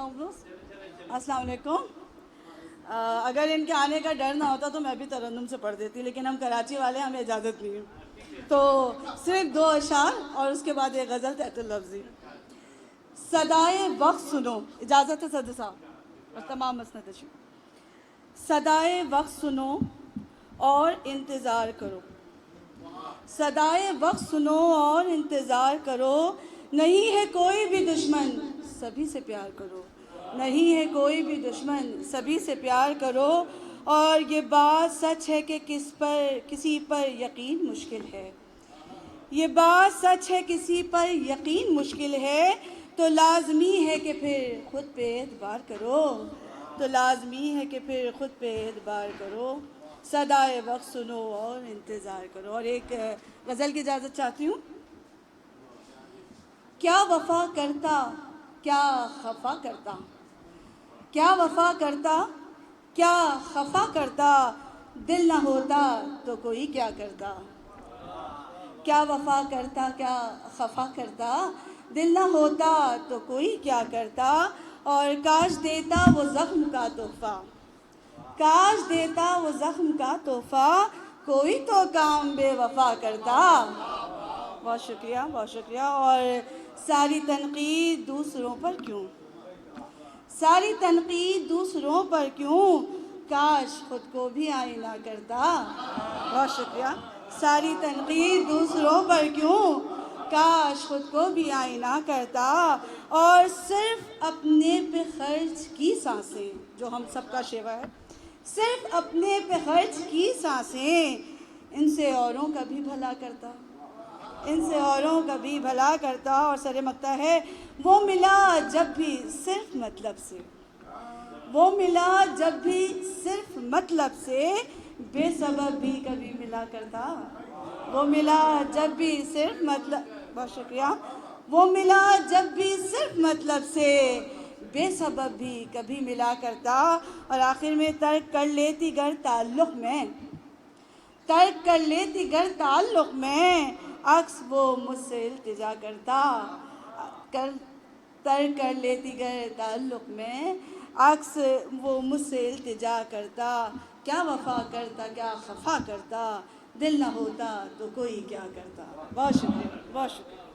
السلام علیکم. اگر ان کے آنے کا ڈر نہ ہوتا تو میں بھی ترنم سے پڑھ دیتی، لیکن ہم کراچی والے ہیں، ہمیں اجازت نہیں ہے. تو صرف 2 اشعار اور اس کے بعد ایک غزل تحت اللفظی. صدائے وقت سنو، اجازت ہے صدر صاحب اور تمام مسند نشین. صدائے وقت سنو اور انتظار کرو، صدائے وقت سنو اور انتظار کرو. نہیں ہے کوئی بھی دشمن سبھی سے پیار کرو، نہیں ہے کوئی بھی دشمن سبھی سے پیار کرو. اور یہ بات سچ ہے کہ کسی پر یقین مشکل ہے، یہ بات سچ ہے کسی پر یقین مشکل ہے. تو لازمی ہے کہ پھر خود پہ اعتبار کرو، تو لازمی ہے کہ پھر خود پہ اعتبار کرو. صدائے وقت سنو اور انتظار کرو. اور ایک غزل کی اجازت چاہتی ہوں. کیا وفا کرتا کیا خفا کرتا، کیا وفا کرتا کیا خفا کرتا، دل نہ ہوتا تو کوئی کیا کرتا. کیا وفا کرتا کیا خفا کرتا، دل نہ ہوتا تو کوئی کیا کرتا. اور کاش دیتا وہ زخم کا تحفہ، کاش دیتا وہ زخم کا تحفہ، کوئی تو کام بے وفا کرتا. بہت شکریہ، بہت شکریہ. اور ساری تنقید دوسروں پر کیوں، ساری تنقید دوسروں پر کیوں، کاش خود کو بھی آئینہ کرتا. بہت شکریہ. ساری تنقید دوسروں پر کیوں، کاش خود کو بھی آئینہ کرتا. اور صرف اپنے پہ خرچ کی سانسیں، جو ہم سب کا شیوا ہے، صرف اپنے پہ خرچ کی سانسیں، ان سے اوروں کا بھی بھلا کرتا، ان سے اوروں کا بھی بھلا کرتا. اور سر مقطع ہے، وہ ملا جب بھی صرف مطلب سے، وہ ملا جب بھی صرف مطلب سے، بے سبب بھی کبھی ملا کرتا. وہ ملا جب بھی صرف مطلب، بہت شکریہ. وہ ملا جب بھی صرف مطلب سے، بے سبب بھی کبھی ملا کرتا. اور آخر میں ترک کر لیتی گر تعلق میں، ترک کر لیتی گر تعلق میں، عکس وہ مجھ سے التجا کرتا. ترک کر لیتی گر تعلق میں، عکس وہ مجھ سے التجا کرتا. کیا وفا کرتا کیا خفا کرتا، دل نہ ہوتا تو کوئی کیا کرتا. بہت شکریہ، بہت شکریہ.